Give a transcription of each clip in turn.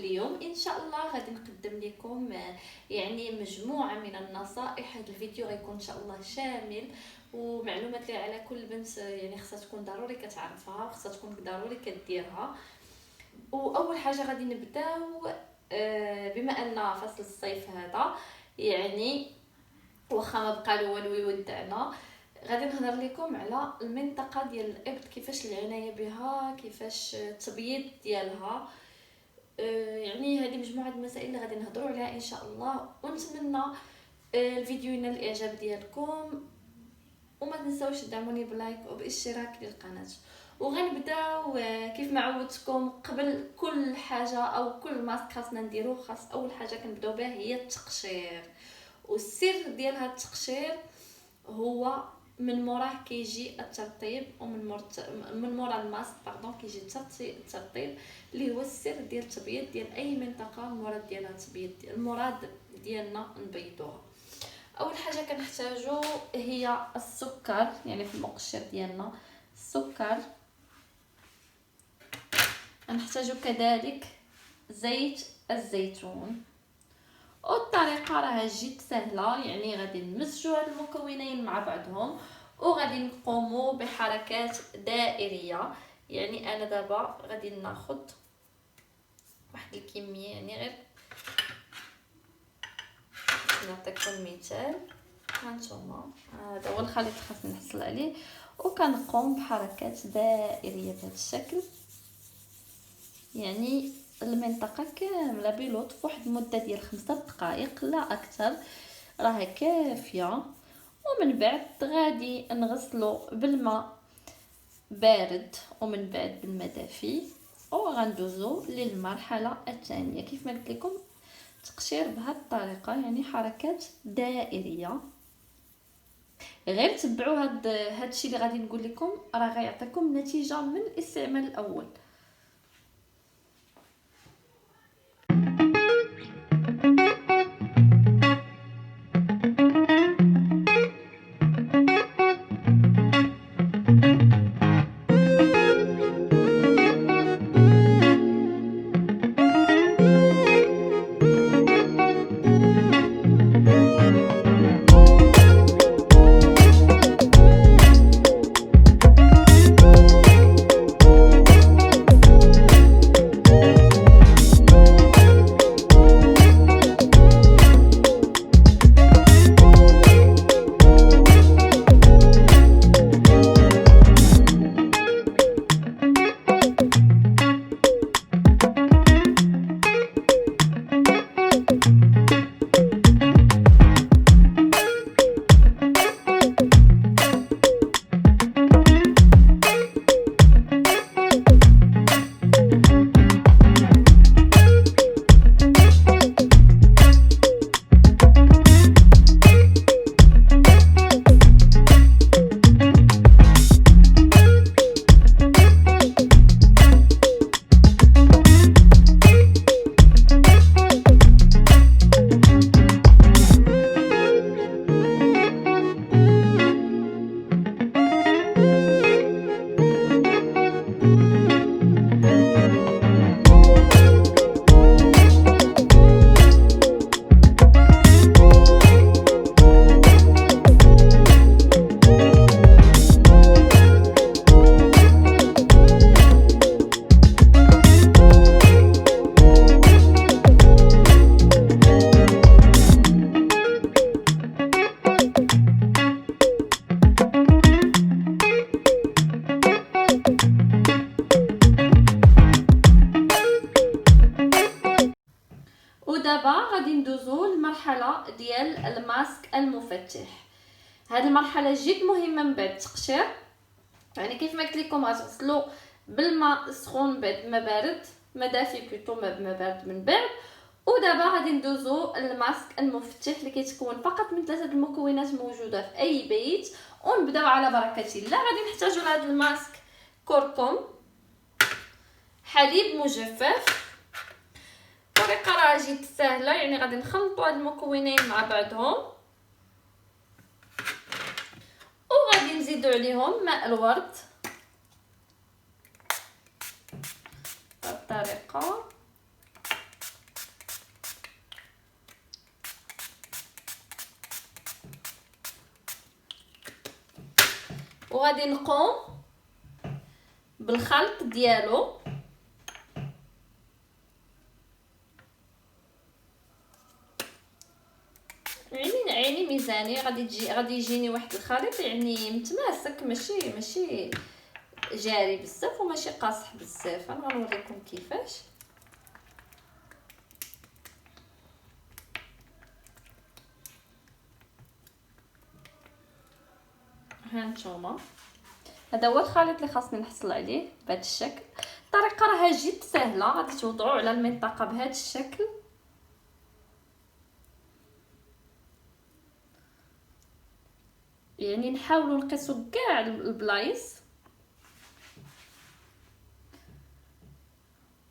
اليوم ان شاء الله غادي نقدم لكم يعني مجموعه من النصائح. هذا الفيديو غيكون ان شاء الله شامل ومعلومات اللي على كل بنت يعني خصها تكون ضروري كتعرفها وخصها تكون ضروري كديرها. واول حاجه غادي نبداو بما ان فصل الصيف هذا يعني واخا ما بقى له والو يودعنا، غادي نهضر لكم على المنطقه ديال الابط، كيفاش العنايه بها، كيفاش التبييض ديالها. يعني هذه مجموعه المسائل اللي غادي نهضروا عليها ان شاء الله، ونتمنى الفيديو ينال الاعجاب ديالكم، وما تنساوش تدعموني بلايك وباشتراك للقناه. وغنبداو كيف ما عودتكم قبل كل حاجه او كل ماسك خاصنا نديرو، خاص اول حاجه كنبداو بها هي التقشير. والسر ديال هذا التقشير هو من موراه كيجي الترطيب، من مورا الماسك كيجي الترطيب اللي هو السر ديال التبييض ديال اي منطقه. المراد ديالها التبييض، المراد ديالنا نبيضوها. اول حاجه كنحتاجو هي السكر، يعني في المقشر ديالنا السكر. غنحتاجو كذلك زيت الزيتون. والطريقه راها جد سهله، يعني غادي نمزجوا هاد المكونين مع بعضهم وغادي نقوموا بحركات دائريه. يعني انا دابا غادي ناخذ واحد الكميه، يعني غير نعطيكم مثال. هانتوما هذا هو الخليط اللي خاصني نحصل عليه، وكنقوم بحركات دائريه بهذا الشكل، يعني المنطقه كامله بلطف. واحد المده ديال 5 دقائق لا اكثر راه كافيه. ومن بعد غادي نغسلو بالماء بارد ومن بعد بالماء دافي، وغندوزو للمرحله الثانيه. كيف ما قلت لكم تقشير بهذه الطريقه، يعني حركات دائريه. غير تبعوا هاد الشيء اللي غادي نقول لكم، راه غيعطيكم نتيجه من الاستعمال الاول. ودابا غادي ندوزو للمرحله ديال الماسك المفتح. هاد المرحله جد مهمه من بعد التقشير. يعني كيف ما قلت لكم غتغسلوا بالماء سخون بعد ما بارد، ما دافي بلوتو، ما بارد من بعد. ودابا غادي ندوزو الماسك المفتح اللي كيتكون فقط من 3 المكونات موجوده في اي بيت. ونبداو على بركه الله. غادي نحتاجوا لهذا الماسك كركم، حليب مجفف. الطريقه راه جد سهله، يعني غادي نخلطوا هاد المكونين مع بعضهم وغادي نزيدوا عليهم ماء الورد بهذه الطريقه. وغادي نقوم بالخلط ديالو. يعني ميزاني غادي يجيني واحد الخليط يعني متماسك، ماشي جاري بزاف وماشي قاصح بزاف. انا غنوريكم كيفاش. هانتوما هذا هو الخليط اللي خاصني نحصل عليه بهذا الشكل. الطريقه راها جد سهله، غادي توضعوا على المنطقه بهذا الشكل. يعني نحاولوا نقيسوا كاع البلايص،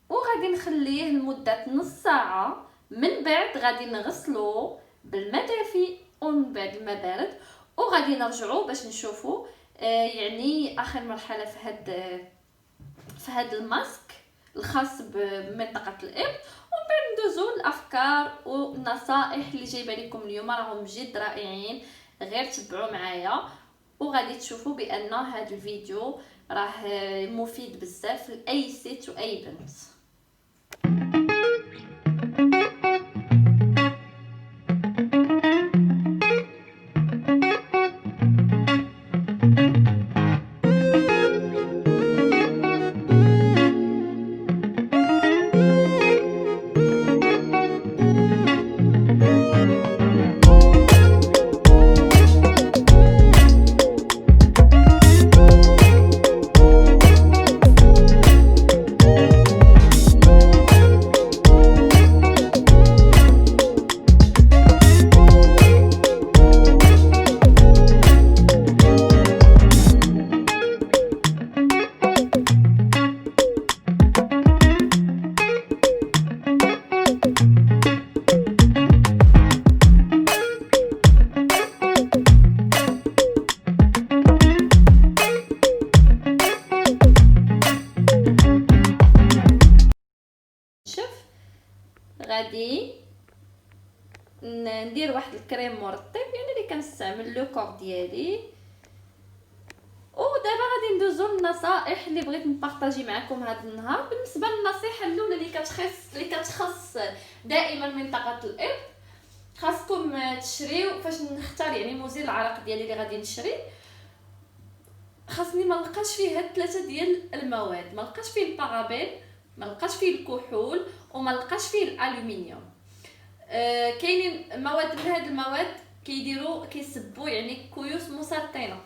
وغادي نخليه لمده نص ساعه. من بعد غادي نغسلوه بالماء دافي ومن بعد الماء بارد، وغادي نرجعوا باش نشوفوا يعني اخر مرحله في هاد الماسك الخاص بمنطقه الابط. ومن بعد ندوزو الافكار والنصائح اللي جايبه لكم اليوم، راهم جد رائعين، غير تبعوا معايا وغادي تشوفوا بان هذا الفيديو راه مفيد بزاف لاي ست واي بنت. غادي ندير واحد الكريم مرطب يعني اللي كنستعمل لو كور ديالي. ودابا غادي ندوزو للنصائح اللي بغيت نبارطاجي معكم هذا النهار. بالنسبه للنصيحه الاولى اللي كتخص دائما منطقه الابط، خاصكم تشريو فاش نختار يعني مزيل العرق ديالي اللي غادي نشري. خاصني ما نلقاش فيه هاد ثلاثه ديال المواد، ما نلقاش فيه البارابين، ما نلقاش فيه الكحول، وما نلقاش فيه الالومنيوم. كاينين مواد من هاد المواد كيسبوا يعني كيوس مسرطنه،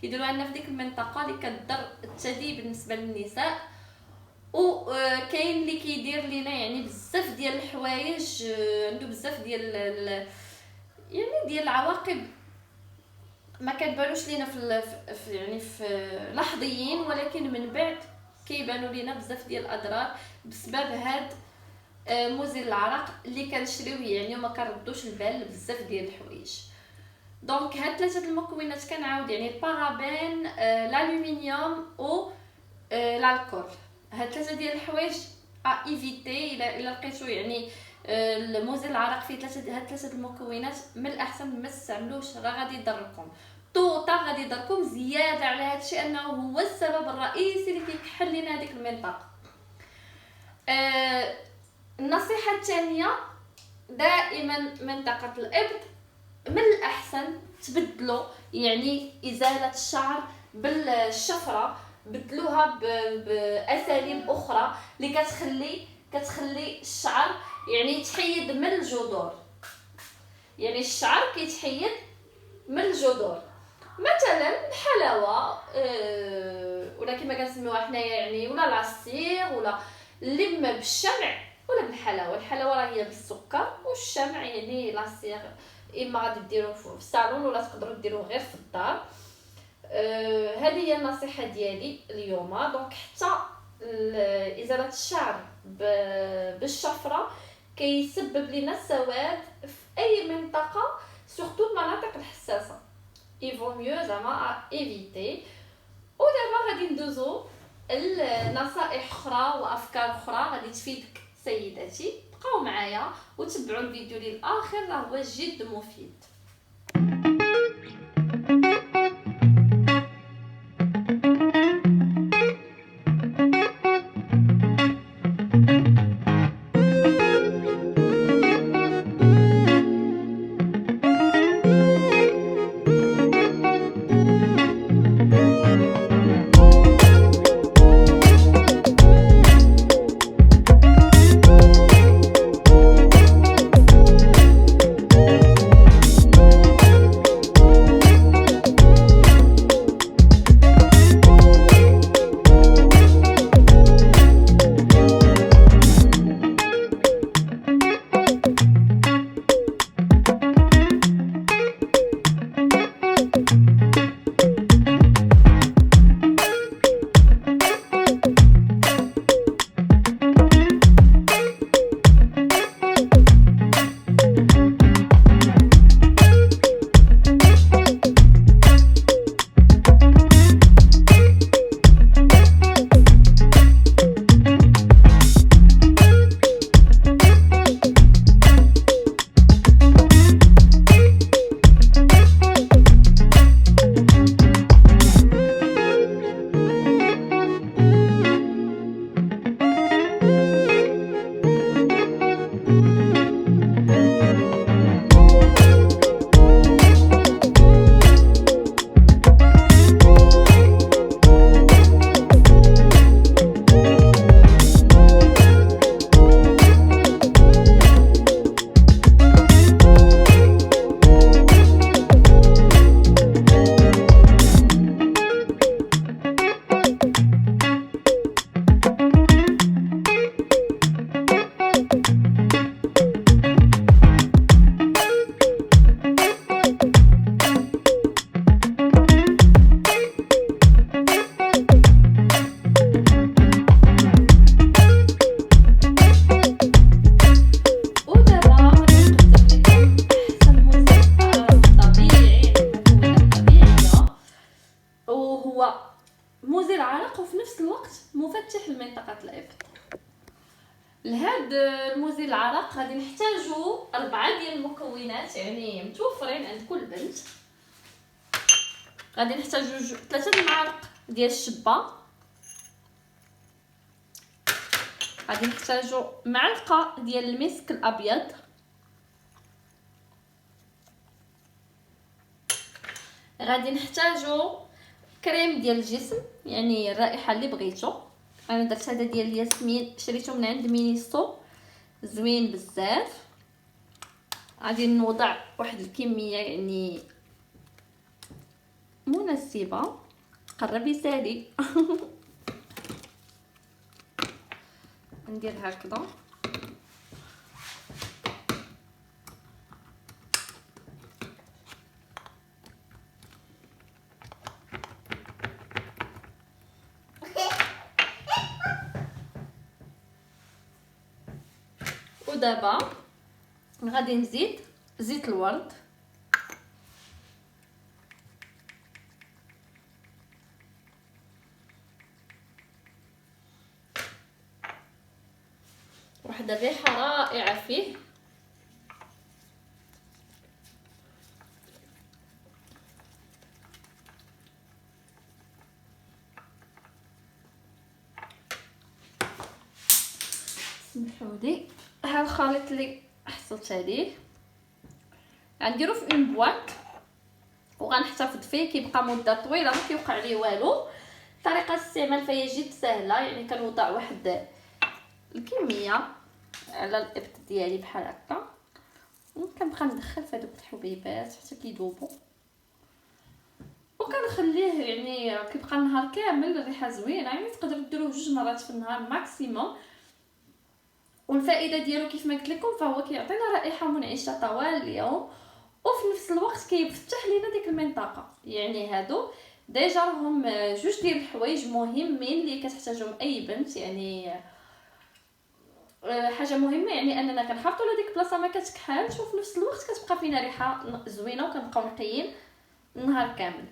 كيديروها لنا في ديك المنطقه اللي كتضر الثدي بالنسبه للنساء. وكاين اللي كيدير لينا يعني بزاف ديال الحوايج، عنده بزاف ديال يعني ديال العواقب ما كتبانوش لينا في لحظيين، ولكن من بعد كيبانوا لينا بزاف ديال الاضرار بسبب هاد مزيل العرق اللي كنشريوه يعني وما كنردوش البال بزاف ديال الحوايج. دونك هاد ثلاثه المكونات كنعاود يعني البارابين، الالومنيوم و الكحول. هاد ثلاثه ديال الحوايج ايفيتي الا لقيتو يعني المزيل العرق فيه هاد ثلاثه المكونات، من الاحسن ما تستعملوش، راه غادي يضركم طوطا، غادي يضركم زياده على هذا الشيء انه هو السبب الرئيسي اللي كيكحل لنا هذيك المنطقه. النصيحه الثانيه، دائما منطقه الابط من الاحسن تبدلوا يعني ازاله الشعر بالشفره، بدلوها باساليب اخرى اللي كتخلي الشعر يعني يتحيد من الجذور. يعني الشعر كيتحيد من الجذور، مثلا الحلاوه ولا كما كنسميوها حنايا يعني، ولا العصير، ولا اللي بالشمع ولا بالحلاوه. الحلاوه راه هي بالسكر، والشمع يعني العصير اما غادي ديروه في الصالون ولا تقدروا ديروه غير في الدار. هذه هي النصيحه ديالي اليوم. دونك حتى ازاله الشعر بالشفره كيسبب لنا السواد في اي منطقه، سورتو المناطق الحساسه، يفو ميو زعما ايفيتي. ودابا غادي ندوزو النصائح اخرى وافكار اخرى غادي تفيدك سيداتي. بقاو معايا وتبعوا الفيديو للاخر، راه هو جد مفيد. مفاتيح لمنطقه الابط. لهاد المزيل العرق غادي نحتاجو 4 ديال المكونات يعني متوفرين عند كل بنت. غادي نحتاجو 3 المعالق ديال الشبه، غادي نحتاجو معلقه ديال المسك الابيض، غادي نحتاجو كريم ديال الجسم يعني الرائحه اللي بغيتو. انا درت هذا ديال الياسمين، شريته من عند مينيستو، زوين بزاف. غادي نوضع واحد الكميه يعني مناسبه، قربي سالي. ندير هكذا ودابا غادي نزيد زيت الورد، واحد الريحه رائعه فيه. سمحولي ها الخليط اللي حصلت عليه غنديرو في اون بواط وغنحتفظ فيه، كيبقى مده طويله ما كيوقع ليه والو. طريقه الاستعمال فهي جد سهله، يعني كنوضع واحد الكميه على الابط ديالي بحال هكا، وكنبقى ندخل في هذوك الحبيبات حتى كيذوبوا، وكنخليه يعني كيبقى النهار كامل. الريحه زوينه، يعني تقدروا ديروه 2 مرات في النهار ماكسيموم. والفائده ديالو كيف ما قلت لكم فهو كيعطينا رائحه منعشه طوال اليوم، وفي نفس الوقت كيفتح لينا ديك المنطقه. يعني هادو ديجا راهم 2 ديال الحوايج مهمين اللي كتحتاجهم اي بنت. يعني حاجه مهمه يعني اننا كنحافظوا على ديك البلاصه ما كتكحلش، وفي نفس الوقت كتبقى فينا ريحه زوينه وكنبقاو نقيين النهار كامل.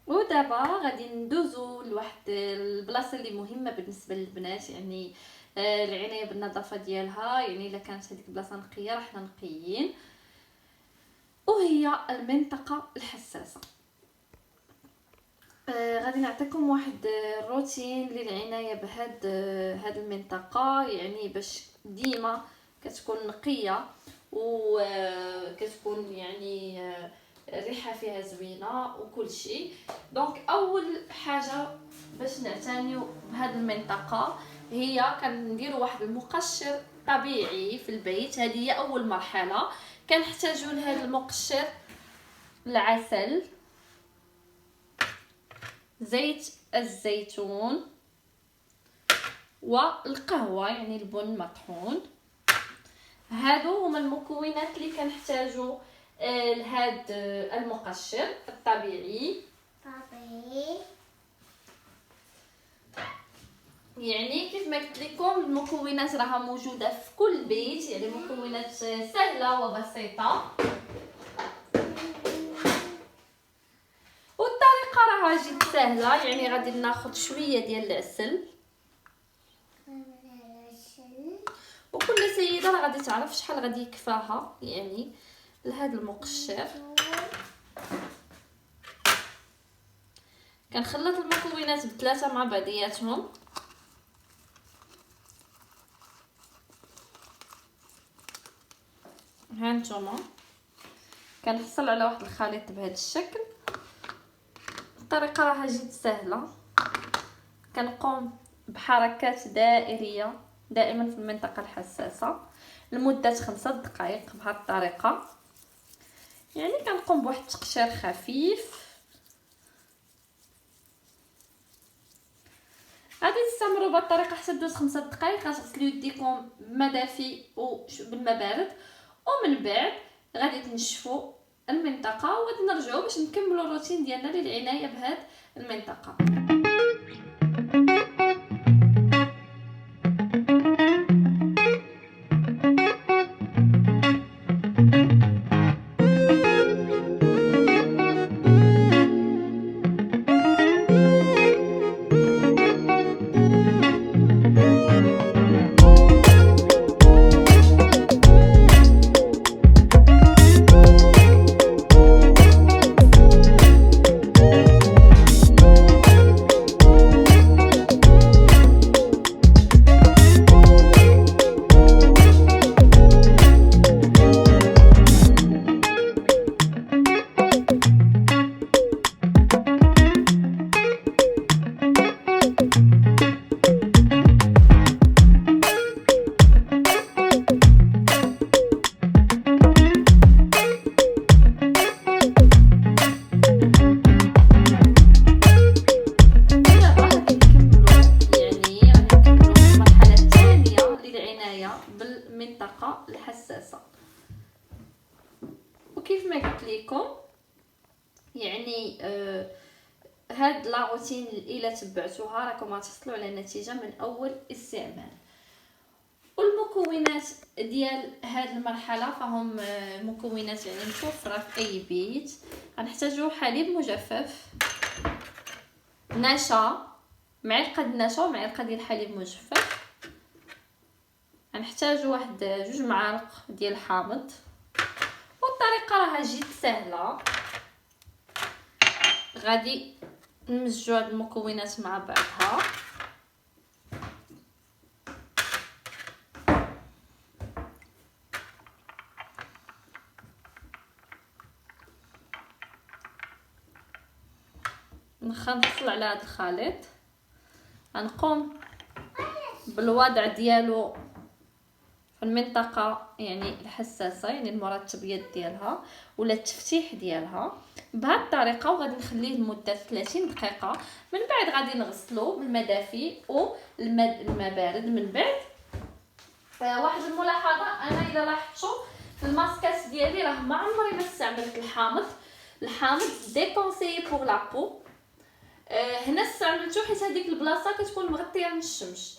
ودابا غادي ندوزو لواحد البلاصه اللي مهمه بالنسبه للبنات، يعني العنايه بالنظافه ديالها. يعني الا كانت هذيك البلاصه نقيه راه حنا نقيين، وهي المنطقه الحساسه. غادي نعطيكم واحد الروتين للعنايه بهاد المنطقه، يعني باش ديما كتكون نقيه وكتكون يعني الريحه فيها زوينه وكل شيء. دونك اول حاجه باش نعتنيو بهاد المنطقه هي كنديروا واحد المقشر طبيعي في البيت. هذه هي اول مرحله. كنحتاجوا لهذا المقشر العسل، زيت الزيتون، والقهوه يعني البن مطحون. هادو هما المكونات اللي كنحتاجو لهاد المقشر الطبيعي. يعني كيف ما قلت لكم المكونات راها موجوده في كل بيت، يعني مكونات سهله وبسيطه، والطريقه راها جد سهله. يعني غادي ناخذ شويه ديال العسل، وكل سيده راه غادي تعرف شحال غادي يكفاها يعني لهذا المقشر. كنخلط المكونات بثلاثه مع بعضياتهم. هانتوما كنحصل على واحد الخليط بهذا الشكل. الطريقه راها جد سهله. كنقوم بحركات دائريه دائما في المنطقه الحساسه لمده 5 دقائق بهذه الطريقه. يعني كنقوم بواحد التقشير خفيف. غادي تستمروا بهذه الطريقه حتى دوز 5 دقائق. غتغسلوا يديكم بماء دافي وبالماء بارد، ومن بعد غادي تنشفوا المنطقه، وغادي نرجعوا باش نكملوا الروتين ديالنا للعنايه بهذه المنطقه. بالمنطقه الحساسه. وكيف ما قلت لكم يعني هاد لا روتين الا تبعتوها راكم غتحصلوا على نتيجه من اول استعمال. والمكونات ديال هاد المرحله فهم مكونات يعني متوفره في اي بيت. غنحتاجوا حليب مجفف، نشا، معلقه نشا ومعلقه ديال الحليب مجفف. غنحتاجوا واحد 2 معالق ديال الحامض. والطريقه راها جد سهله. غادي نمزجوا هاد المكونات مع بعضها. نحصل على هذا الخليط. غنقوم بالوضع ديالو في المنطقه يعني الحساسه، يعني المرطب يد ديالها ولا التفتيح ديالها بهذه الطريقه. وغادي نخليه لمده 30 دقيقه. من بعد غادي نغسلو بالماء دافي والماء بارد. من بعد واحد الملاحظه، انا الا لاحظتوا في الماسكات ديالي راه ما عمري ما استعملت الحامض ديكونسيي بور لا بو. هنا استعملته حيت هذيك البلاصه كتكون مغطيه من الشمس.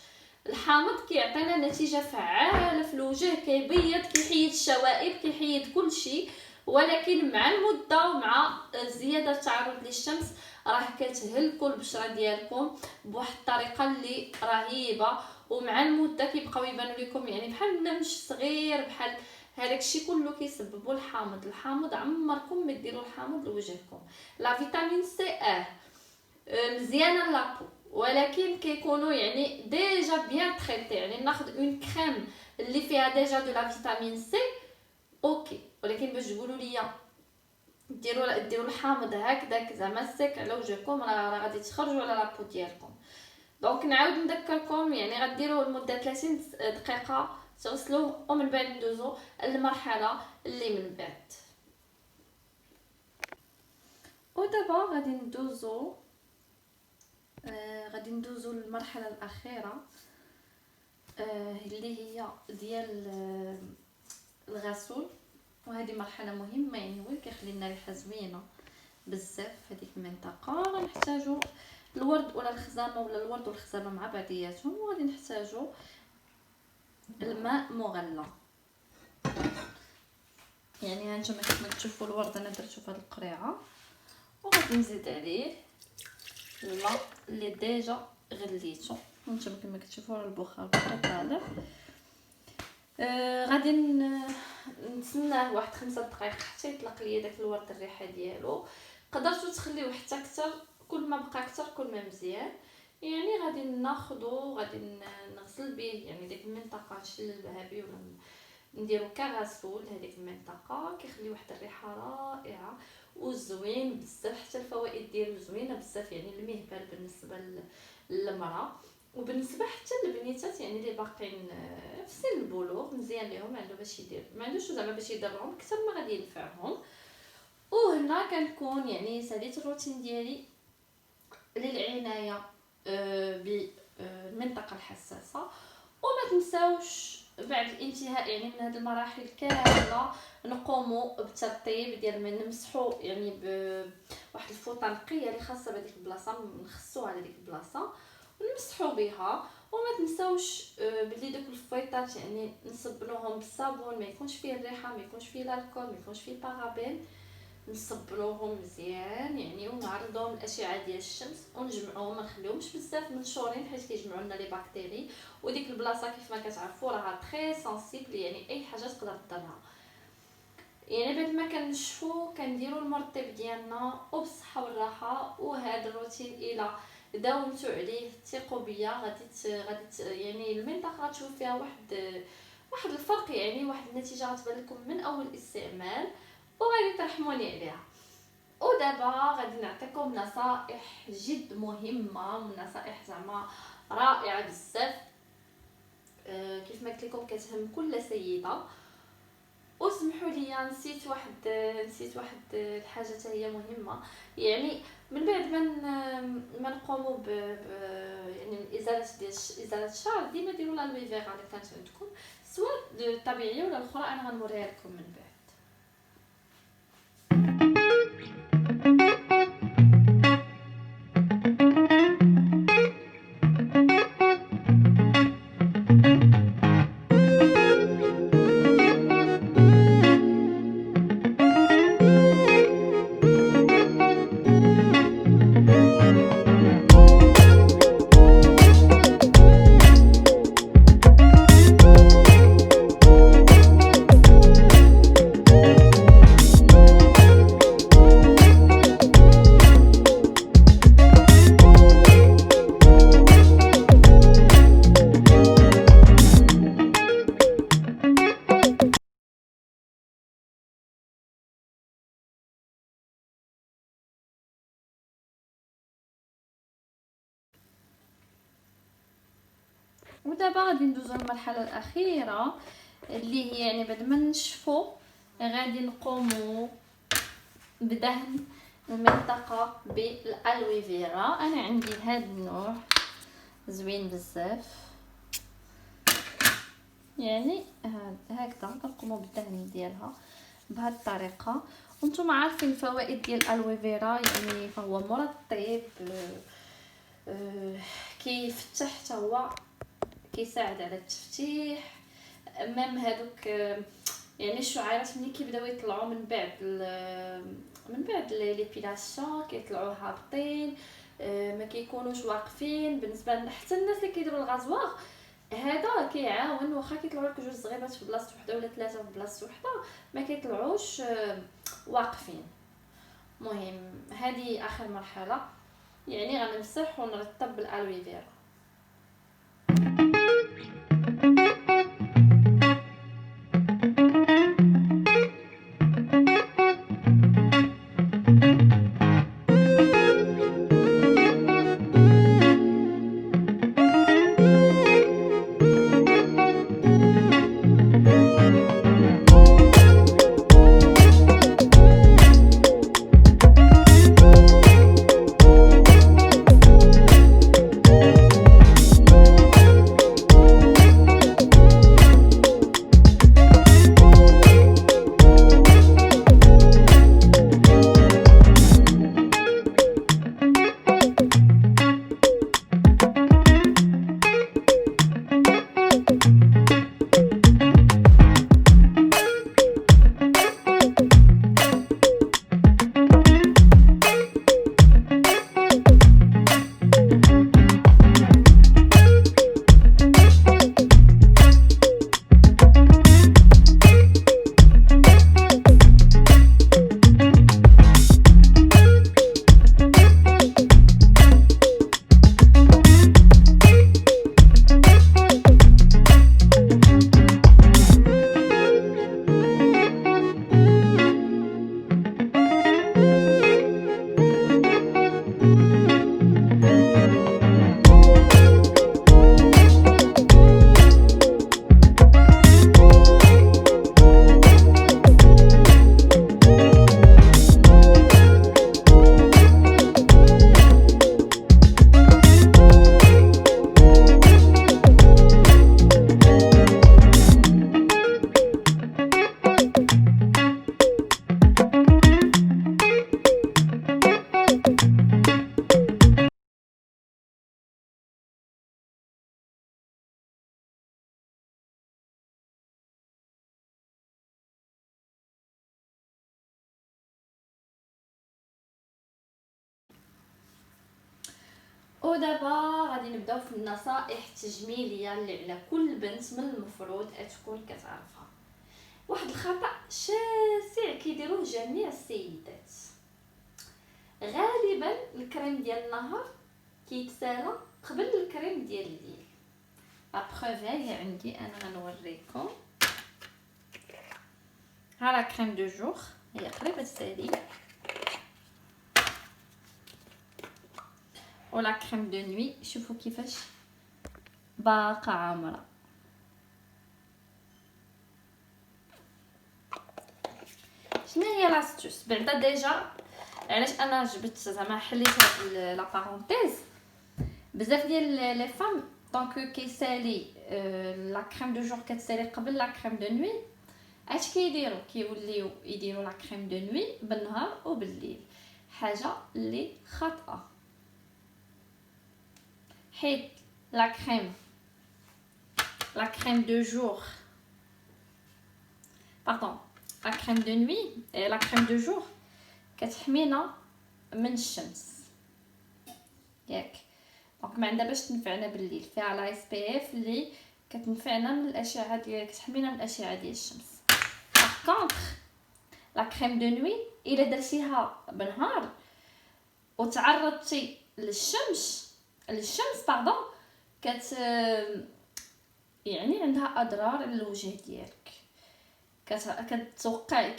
الحامض كيعطينا نتيجه فعاله في الوجه، كيبيض، كيحيد الشوائب، كيحيد كل شيء. ولكن مع المده ومع زياده التعرض للشمس راه كتهلكوا البشره ديالكم بواحد الطريقه اللي رهيبه. ومع المده كيبقاو يبانوا لكم يعني بحال النمش صغير، بحال هذاك الشيء كله كيسببوا الحامض. عمركم ما ديروا الحامض لوجهكم. لا فيتامين سي مزيانه لابو، ولكن كيكونوا يعني ديجا بيان تريتي. يعني ناخذ اون كريم اللي فيها ديجا دو لا فيتامين سي اوكي، ولكن باش تقولوا لي ديروا الحامض هكذاك زعما سيك على وجهكم، راه غادي تخرجوا على لابو ديالكم. دونك نعاود نذكركم يعني غديروا لمده 30 دقيقه تغسلوه، ومن بعد ندوزو المرحله اللي من بعد. ودابا غادي ندوزو للمرحله الاخيره اللي هي ديال الغسول. وهذه مرحله مهمه، يعني هو اللي كيخلي لنا ريحه زوينه بزاف في هذيك المنطقه. غنحتاجو الورد ولا الخزامه، ولا الورد والخزامه مع بعضياتهم. وغادي نحتاجو الماء مغلى. يعني هانتوما كيف ما تشوفوا الورد انا درتو في هذه القريعه، وغادي نزيد عليه الماء اللي ديجا غليته. هانتوما كما كتشوفوا البخار بدا طالع. غادي نتسناه واحد 5 دقائق حتى يطلق ليا داك الورد الريحه ديالو. قدرتوا تخليوه حتى اكثر، كل ما بقى اكثر كل ما مزيان. يعني غادي ناخذو غادي نغسل به يعني ديك المنطقه، نشللها به ولا نديرو كغسول. هذيك المنطقه كيخلي واحد الريحه رائعه وزوين بزاف، حتى الفوائد ديالو زوينه بزاف. يعني المهبل بالنسبه للمراه، وبالنسبه حتى للبنيتات يعني اللي باقيين في سن البلوغ، مزيان ليهم عنده باش يدير، ما عندوش زعما باش يضرهم اكثر ما غادي ينفعهم. وهنا كنكون يعني ساليت الروتين ديالي للعنايه بالمنطقه الحساسه. وما تنساوش بعد الانتهاء يعني من هذه المراحل كامله نقوموا بترطيب ديال من نمسحوا يعني بواحد الفوطه نقيه اللي خاصه بهذيك البلاصه، نخصوها على ديك البلاصه ونمسحوا بها. وما تنساوش بلي دوك الفويطات يعني نصبنوهم بالصابون، ما يكونش فيه الريحه، ما يكونش فيه الكحول، ما يكونش فيه بارابين. نصبنوهم مزيان يعني ونعرضوهم للاشعه ديال الشمس ونجمعوهم، ما نخليهمش بزاف منشورين حيت كيجمعوا لنا لي باكتيري. وديك البلاصه كيف ما كتعرفوا راها تري سنسيبل، يعني اي حاجه تقدر تضرها. يعني بعد ما كنشفو كنديروا المرطب ديالنا وبالصحه والراحه. وهذا الروتين الى داومتوا عليه ثقوا بيا غادي يعني المنطقه غتشوف فيها واحد الفرق، يعني واحد النتيجه غتبان لكم من اول استعمال وغادي ترحموني عليها. ودابا غادي نعطيكم نصائح جد مهمه، نصائح زعما رائعه بزاف كيف ما قلت لكم كتهم كل سيده. وسمحوا لي نسيت واحد الحاجه حتى هي مهمه. يعني من بعد ما نقوموا يعني ازاله الشعر، ديما ديروا الالوي فيغا اللي كانت عندكم سواء الطبيعيه ولا الاخرى، انا غنوريها لكم من بعد. ودابا غادي ندوزو للمرحله الاخيره اللي هي يعني بعد ما نشفو غادي نقوموا بدهن المنطقه بالالوي فيرا. انا عندي هذا النوع زوين بزاف، يعني هكذا كنقوموا بالدهن ديالها بهذه الطريقه. وانتم عارفين الفوائد ديال الالوي فيرا، يعني فهو مرطب كيفتح حتى هو، كيساعد على التفتيح. امام هذوك يعني الشعيرات ملي كيبداو يطلعوا من بعد من بعد ليبيلاسيون كيطلعوا هابطين، ما كيكونوش واقفين. بالنسبه حتى الناس اللي كيديروا الغازواغ هذا كيعاون، واخا كيطلعوا لك جوج صغيرات في بلاصه وحده ولا ثلاثه في بلاصه وحده ما كيطلعوش واقفين. مهم هذه اخر مرحله، يعني غنمسح ونرطب بالالوي فيرا. ودابا غادي نبداو في النصائح التجميليه اللي على كل بنت من المفروض تكون كتعرفها. واحد الخطا شاسع كيديروه جميع السيدات، غالبا الكريم ديال النهار كيتسالى قبل الكريم ديال الليل. لا بروف هي عندي انا غنوريكم. ها لا كريم دو جور هي قريبه تسالي، ولا كريم دو نوي شوفوا كيفاش باقا عامره. شنو هي لاستوس بعدا ديجا علاش انا جبت زعما حليت هاد لا بارونتيز؟ بزاف ديال لي فام دونك كيسالي لا كريم دو جور كتسالي قبل لا كريم دو نوي، اش كيديروا كيوليو يديروا لا كريم دو نوي بالنهار وبالليل، حاجه اللي خاطئه، حيت لا كريم دو جور باردون لا كريم دو نوي لا كريم دو جور كتحمينا من الشمس ياك، دونك ما عندها باش تنفعنا بالليل، فيها لا اس بي اف اللي كتنفعنا من الاشعه ديال كتحمينا من الاشعه ديال الشمس. كونطخ لا كريم دو نوي الا درتيها بالنهار وتعرضتي للشمس باردون يعني عندها اضرار على الوجه ديالك،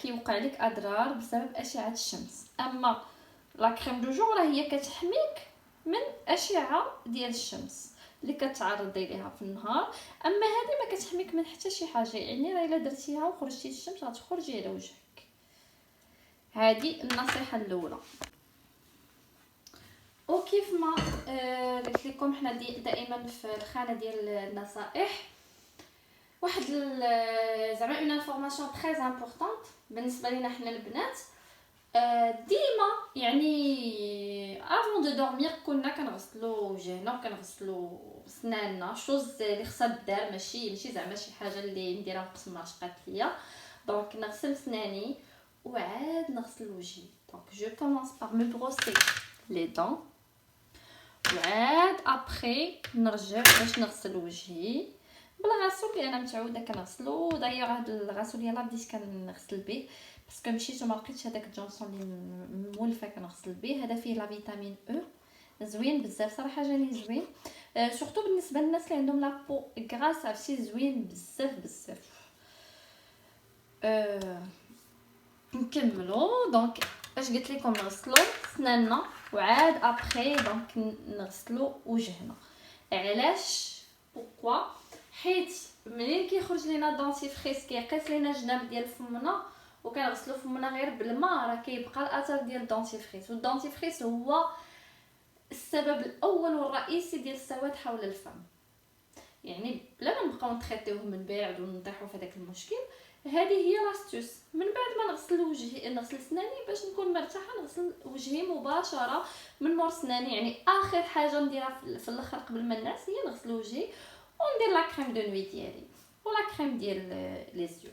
كيوقع لك اضرار بسبب اشعه الشمس. اما لا كريم دو جور هي كتحميك من اشعه ديال الشمس اللي كتعرضي ليها في النهار، اما هذه ما كتحميك من حتى شي حاجه، يعني راه الا درتيها وخرجتي للشمس غتخرجي على وجهك. هذه النصيحه الاولى. وكيف ما قلت لكم حنا دائما في الخانه ديال النصائح واحد زعما اون انفورماسيون تري امبورطونط بالنسبه لينا حنا البنات. ديما يعني افون دو دورمير كنا كنغسلوا وجهنا وكنغسلوا سناننا، شوز اللي خصها دار ماشي زعما شي حاجه اللي نديرها وقت ما شقات ليا. دونك نغسل سناني وعاد نغسل وجهي، دونك جو كومونس باغ مي بروسي لي دون، وعاد ابري نرجع باش نغسل وجهي بالغسول اللي انا متعوده كنغسلو. دايوغ هاد الغسول يلاه بديت كنغسل به باسكو مشيت وما لقيتش هذاك الجونسون اللي مولفه كنغسل به. هذا فيه لا فيتامين او، زوين بزاف صراحه، جاني زوين. سورتو بالنسبه للناس اللي عندهم لابو غراس، عرفتي زوين بزاف بزاف. نكملوا. دونك اش قلت لكم، نغسلوا سناننا وعاد ابري دونك نغسلوا وجهنا. علاش؟ بوكوا؟ حيت منين كيخرج لينا دونتيفريس كيقيس لينا الجناب ديال فمنا، وكنغسلوا فمنا غير بالماء، راه كيبقى الاثر ديال الدونتيفريس. والدونتيفريس هو السبب الاول والرئيسي ديال السواد حول الفم. يعني بلا ما نبقاو نتريتيوه من بعد ونطيحوا في هذاك المشكل، هذه هي لاستوس. من بعد ما نغسل وجهي نغسل سناني باش نكون مرتاحه، نغسل وجهي مباشره من مور سناني. يعني اخر حاجه نديرها في الاخر قبل ما ننعس هي نغسل وجهي وندير لا كريم دو نوي ديالي ولا كريم ديال لي زيو.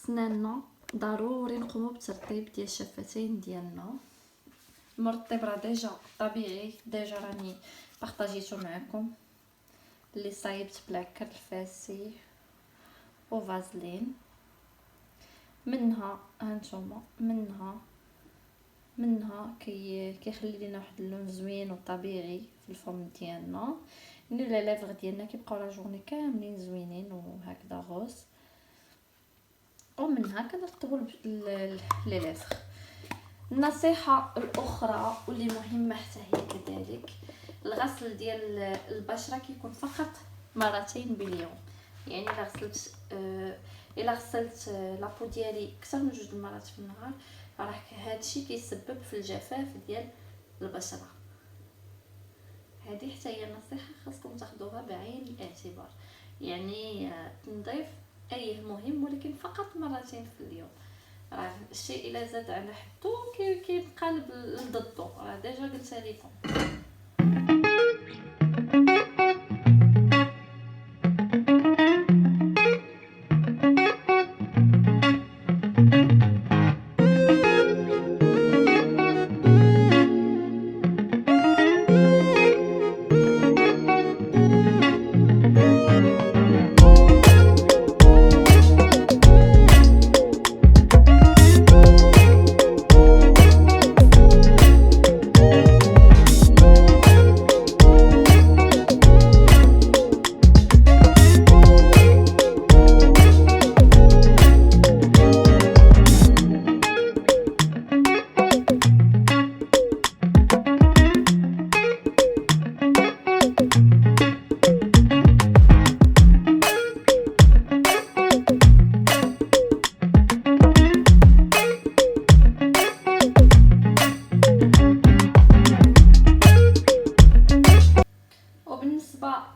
سناننا ضروري نقوموا بترطيب ديال الشفتين ديالنا. المرطب راه ديجا طبيعي، ديجا راني بارطاجيتو معكم، اللي صايبت بلاكر الفاسي وفازلين. منها هانتوما منها كيخلي لينا واحد اللون زوين وطبيعي في الفم ديالنا. يعني لا لافغ ديالنا كيبقاو لا جورني كاملين زوينين وهكذا غوز. ومنها كنرطبوا لي لافغ. النصيحه الاخرى واللي مهمه حتى هي كذلك، الغسل ديال البشره كيكون فقط مرتين باليوم. يعني الا غسلت لابو ديالي اكثر من 2 مرات في النهار، راه هادشي كيسبب في الجفاف ديال البشره. هذه حتى هي نصيحه خاصكم تاخذوها بعين الاعتبار. يعني التنظيف ايه مهم، ولكن فقط مرتين في اليوم. راه الشيء الا زاد على حدو كينقلب لضدو، راه ديجا قلت لكم.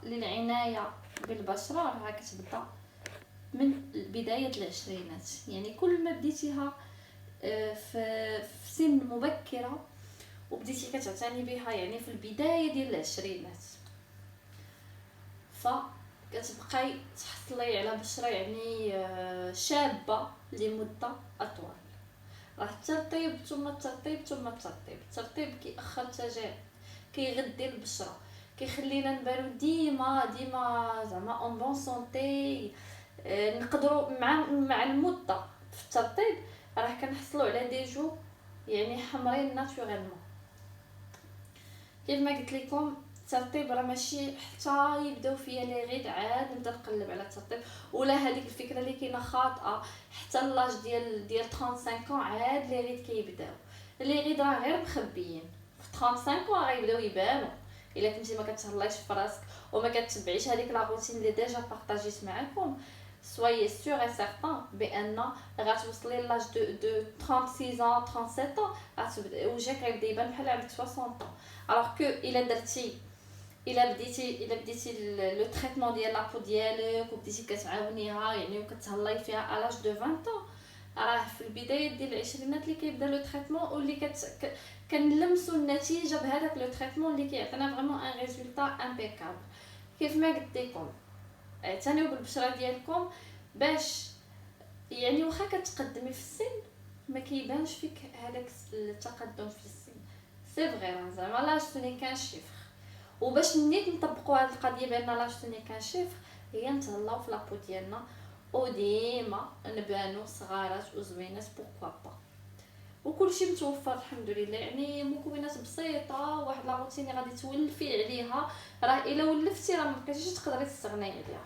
للعنايه بالبشره راه كتبدا من بدايه العشرينات. يعني كل ما بديتيها في سن مبكره وبديتي كتعتني بها يعني في البدايه ديال العشرينات، فكتبقاي تحصلي على بشره يعني شابه لمده اطول. راه الترطيب ثم الترطيب ثم الترطيب كيأخر التجاعيد، كيغذي البشره، كيخلينا نبانو ديما زعما اون بون سونتي. نقدروا مع المده في الترطيب راه كنحصلوا على دي جو يعني حمرين ناتوريلمون. كيف ما قلت لكم الترطيب راه ماشي حتى يبداو فيا لي غيد عاد نبدا نقلب على الترطيب، ولا هذيك الفكره اللي كاينه خاطئه حتى لاج ديال 35 عاد لي غيد كيبداو. لي غيد راه غير مخبيين في 35 غيبداو يبانوا الا كنتي ما كتهلايش في راسك وما كتبعيش هذيك لا روتين اللي ديجا بارطاجيت معكم. سويي سور اي سيغتان بان غتوصلي لاج دو 36 ans 37 ans وجهك غيبدا يبان بحال عندك 60 ans. alors que الا بديتي لو تريتمون ديال لابو ديالك وبديتي كتعاونيها يعني وكتهلاي فيها الاج دو 20 راه في البدايه ديال العشرينات اللي كيبدا لو تريتمون واللي كنلمسوا النتيجه بهذاك لو تريتمون اللي كيعطينا فريمون ان ريزولطا امبيكابل. كيف ما قلت لكم اعتنيوا بالبشره ديالكم باش يعني واخا كتقدمي في السن ما كيبانش فيك هذاك التقدم في السن. سي فغي زعما لا سوني كان شيفر، وباش نيت نطبقوا هذه القضيه بان لا سوني كان شيفر هي نتهلاو في لابو ديالنا وديما نبانو صغارات وزوينات بوكوا با. وكلشي متوفر الحمد لله، يعني مكونات بسيطه واحد لا روتين غادي تولفي عليها، راه الا ولفتي راه مابقيتيش تقدري تستغناي عليها.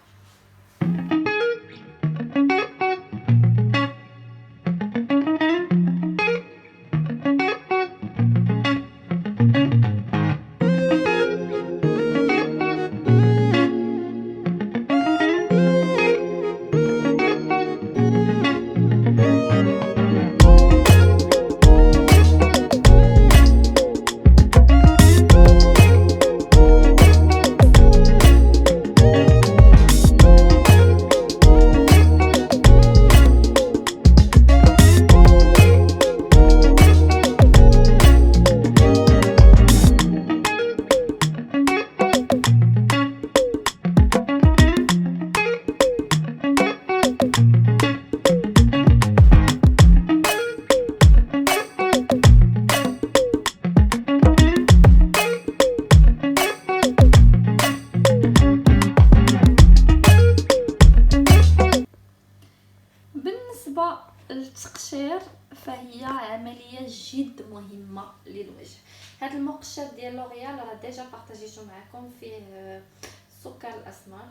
بالنسبه للتقشير فهي عمليه جد مهمه للوجه. هذا المقشر ديال لوريال راه ديجا بارطاجيته معكم، فيه سكر الاسمر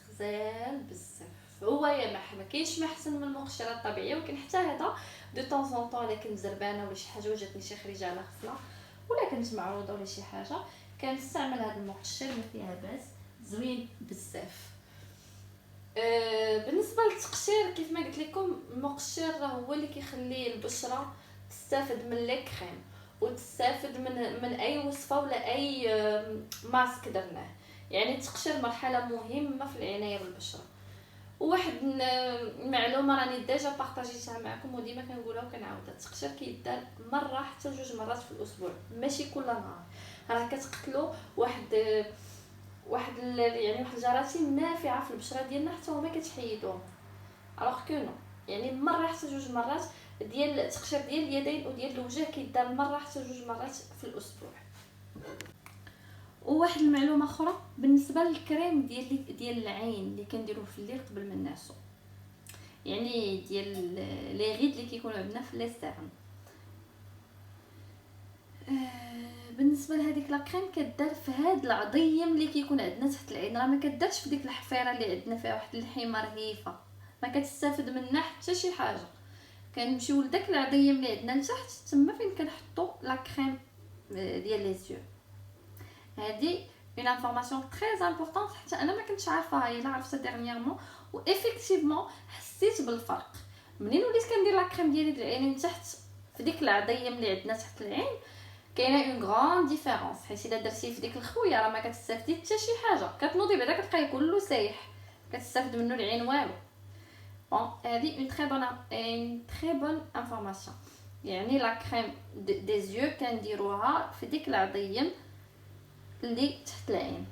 غزال بزاف، هو يا ما كاينش ما احسن من المقشرات الطبيعيه، ولكن حتى هذا دو طون طون طون الا كنت زربانه ولا شي حاجه وجاتني شي خريجه على غفله ولا كنت معروضه ولا شي حاجه كنستعمل هذا المقشر ما فيها باس، زوين بزاف. بالنسبه للتقشير كيف ما قلت لكم المقشر راه هو اللي كيخلي البشره تستافد من لي كريم وتستافد من اي وصفه ولا اي ماسك درناه. يعني التقشير مرحله مهمه في العنايه بالبشره. وواحد المعلومه راني ديجا بارطاجيتها معكم وديما كنقولها وكنعاودها، التقشير كيدار مره حتى جوج مرات في الاسبوع ماشي كل نهار. راه كتقتلوا واحد الجراثيم النافعه في البشره ديالنا حتى هما كتحيدوهم. الوغ كو نو يعني مره حتى جوج مرات ديال التقشير ديال اليدين وديال الوجه كيدار مره حتى جوج مرات في الاسبوع. وواحد المعلومه اخرى بالنسبه للكريم ديال العين اللي كنديروه في الليل قبل ما نعسو، يعني ديال لي غيد اللي كيكونوا عندنا في لي سيرن. بالنسبه لهذيك لا كريم كدار في هاد العظيم اللي كيكون عندنا تحت العين، راه ما كدارش في ديك الحفيره اللي عندنا فيها واحد اللحيمه رهيفه ما كتستافد منها حتى شي حاجه. كنمشيو لداك العظيم اللي عندنا لتحت تما فين كنحطوا لا كريم ديال لي زيو. هذه اون انفورماسيون تري امبورطونط حتى انا ما كنتش عارفاها، الا عرفتها ديرنييرمون و افيكتيفمون حسيت بالفرق منين وليت كندير لا كريم ديالي العينين تحت في ديك العظيم اللي عندنا تحت العين. كاينه اون غراند ديفيرونس، حيت الا درتيه في ديك الخويه راه ما كتستافدي حتى شي حاجه، كتنوضي بعدا كتلقاي كله سايح كتستافد منه العين والو. بون هذه اون تري بون انفورماسيون. يعني لا كريم دي زيو كنديروها في ديك العظيم اللي تحت العين.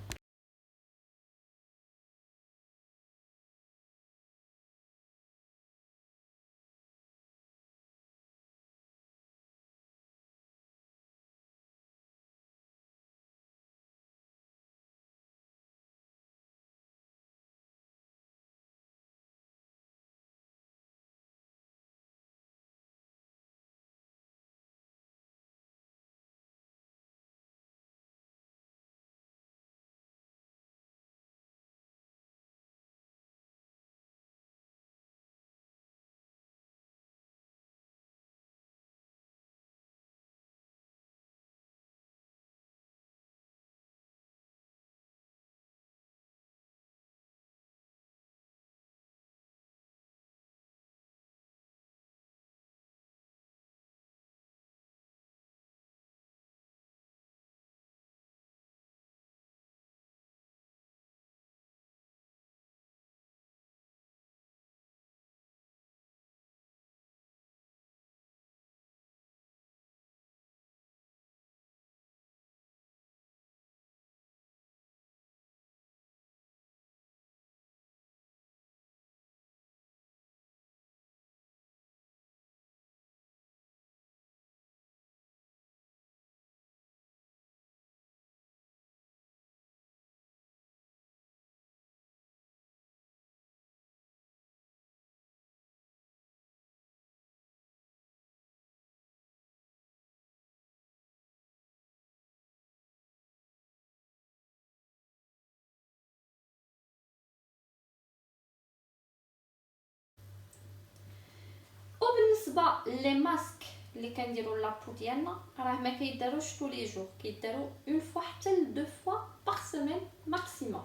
بالنسبه لي ماسك اللي كنديروا لابو ديالنا راه ما كيداروش طول لي جور، كيداروا اون فوا حتى لدو فوا باغ سيمين ماكسيموم.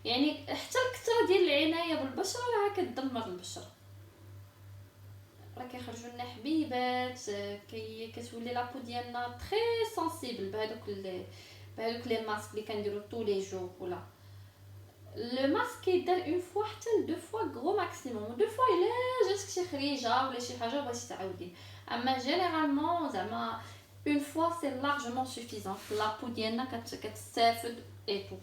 يعني حتى الكثره ديال العنايه بالبشره راه كتدمر البشره، راه كيخرجوا لنا حبيبات، كتولي لابو ديالنا تري سنسيبل بهذوك لي ماسك اللي كنديروا طول لي جور. ولا لو ماسك كيدار اون فوا حتى لدو فوا غرو ماكسيموم، دو فوا الا جاتك شي خريجه ولا شي حاجه بغيتي تعاودي، اما جينيرالمون زعما اون فوا سي لارجمون سوفيزون، لابو ديالنا كتستافد اي تو.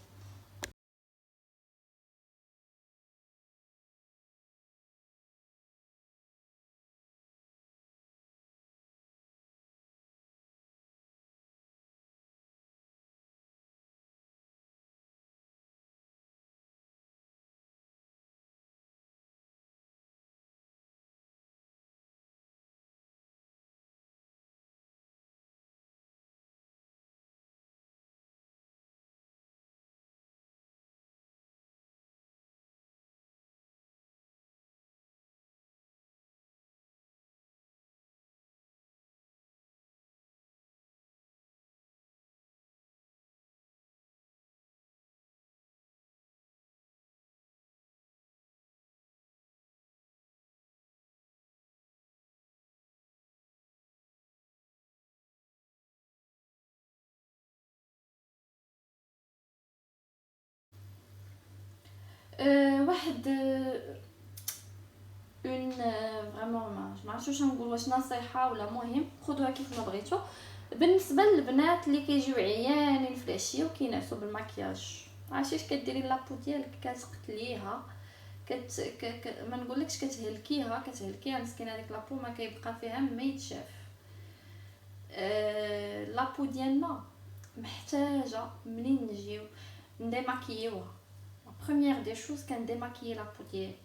واحد اون فريمون ما عرفتش واش نقول، واش نصيحه ولا مهم خذوها كيف ما بغيتو. بالنسبه للبنات اللي كيجيو عيانين في العشيه وكينعسوا بالمكياج، عرفتي كديري لابو ديالك كتقتليها، ما نقولكش كتهلكيها مسكينه هذيك لابو ما كيبقى فيها ما يتشاف. لابو ديالنا محتاجه منين نجيو نديماكيوها. بروميير دي شوز كنديماكيي لابو ديالي،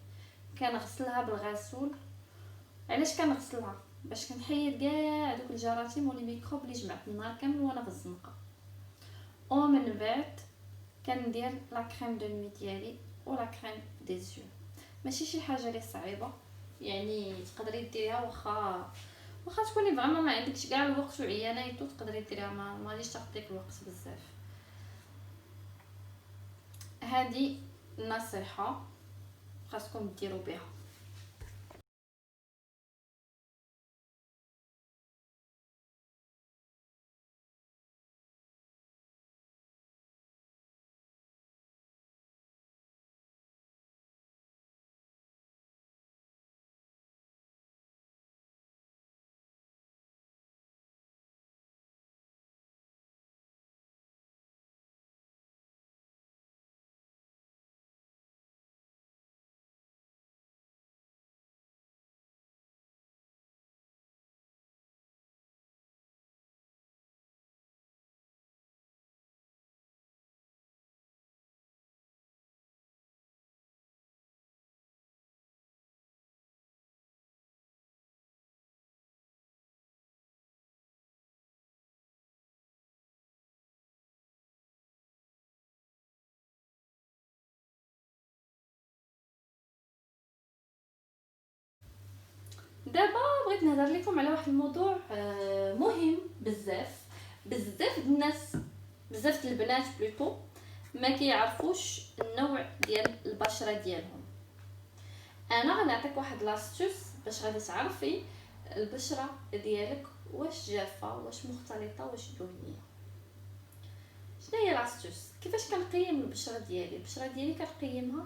كنغسلها بالغسول. علاش كنغسلها؟ باش كنحيد كاع دوك الجراثيم ولي ميكروب اللي جمعت النهار كامل وانا في الزنقه. ومن بعد كندير لا كريم دو نوي ديالي ولا كريم دي زيو. ماشي شي حاجه لي صعيبه، يعني تقدري ديريها واخا تكوني فريمون ما عندكش كاع الوقت وعيانه تقدري ديريها، ما غاديش تاخديك الوقت بزاف. هذه النصيحه خاصكم ديروا بها. دابا بغيت نهضر لكم على واحد الموضوع مهم بزاف. بزاف الناس، بزاف البنات بلوتو ما كيعرفوش النوع ديال البشره ديالهم. انا غنعطيك واحد لاستوس باش غادي تعرفي البشره ديالك واش جافه واش مختلطه واش دهنيه. شنو هي لاستوس؟ كيفاش كنقيم البشره ديالي؟ البشره ديالي كنقيمها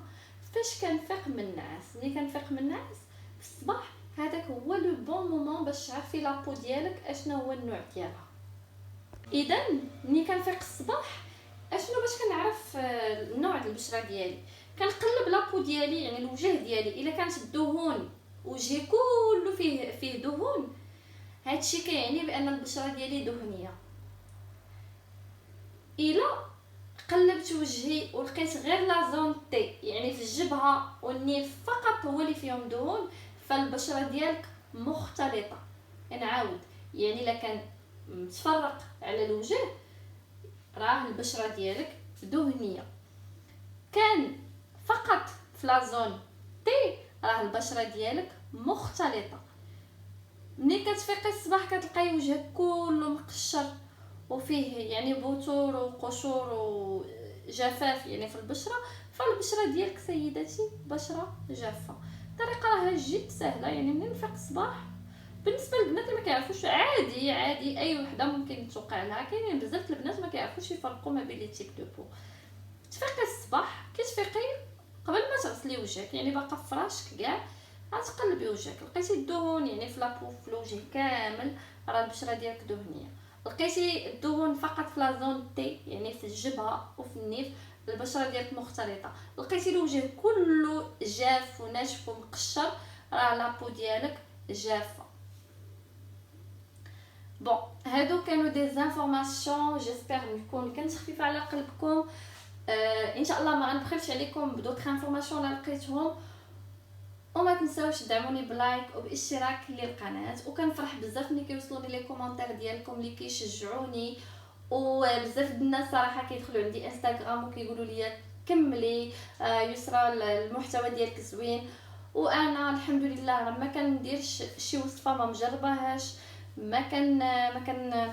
فاش كنفيق من النعاس. ملي كنفيق من النعاس في الصباح هذاك هو لو بون مومون باش تعرفي لابو ديالك اشنو هو النوع ديالها. اذا ملي كنفيق الصباح اشنو باش كنعرف النوع ديال البشره ديالي؟ كنقلب لابو ديالي، يعني الوجه ديالي الا كانت الدهون وجهي كله فيه دهون، هادشي كيعني بان البشره ديالي دهنيه. الا قلبت وجهي ولقيت غير لا زون تي، يعني في الجبهه والنيل فقط هو اللي فيهم دهون، فالبشره ديالك مختلطه. نعاود، يعني الا كان متفرق على الوجه راه البشره ديالك دهنيه. كان فقط في لا زون تي راه البشره ديالك مختلطه. كتفيقي الصباح كتلقاي وجهك كله مقشر وفيه يعني بثور وقشور وجفاف يعني في البشره. فالبشره ديالك سيداتي بشره جافه. الطريقه راها جد سهله، يعني منين نفيق الصباح بالنسبه للبنات اللي ما كيعرفوش عادي اي وحده ممكن توقع لها. كاينين بزاف البنات ما كيعرفوش يفرقوا ما بين لي تيب دو بو. تفيقي الصباح كتفيقي قبل ما تغسلي وجهك، يعني باقا فراشك كاع غتقلبي وجهك. لقيتي الدهون يعني في لابو في الوجه كامل، راه البشره ديالك دهنيه. لقيتي الدهون فقط في لا زون تي يعني في الجبهه وفي النيف، البشره ديالك مختلطه. لقيتي الوجه كله جاف وناشف ومقشر، راه لابو ديالك جافه. بون هادو كانوا دي زانفورماسيون جيسبر نكون كنت خفيفه على قلبكم. ان شاء الله ما غنبخلش عليكم بدوطخ انفورماسيون اللي لقيتهم. وما تنساوش تدعموني بلايك وباشتراك للقناه، وكنفرح بزاف ملي كيوصلوني لي كومونتير ديالكم اللي كيشجعوني. وبزاف الناس صراحه كيدخلوا عندي انستغرام وكيقولوا لي كملي يسرى المحتوى ديالك زوين. وانا الحمد لله راه ما كنديرش شي وصفه ما مجرباهاش، ما كان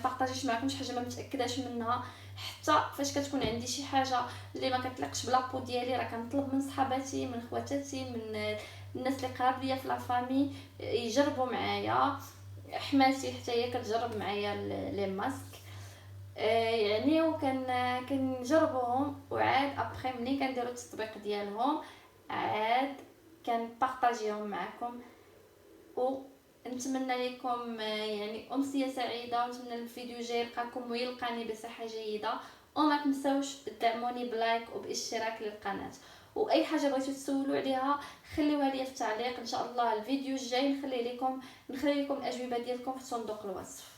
بارطاجيش معكم شي حاجه ما متاكداش منها. حتى فاش كتكون عندي شي حاجه اللي ما كتليقش بلابو ديالي راه كنطلب من صحاباتي من خواتاتي من الناس اللي قراب ليا في لافامي يجربوا معايا. حماتي حتى هي كتجرب معايا لي ماسك. يعني كنجربوهم وعاد ابخي ملي كنديروا التطبيق ديالهم عاد كنبارطاجيهم معكم. ونتمنى لكم يعني امسيه سعيده، ونتمنى الفيديو الجاي يلقاكم ويلقاني بصحه جيده. وما تنساوش تدعموني بلايك وباشتراك للقناه. واي حاجه بغيتو تسولوا عليها خليوها لي في التعليق. ان شاء الله الفيديو الجاي نخلي لكم الاجوبه ديالكم في صندوق الوصف.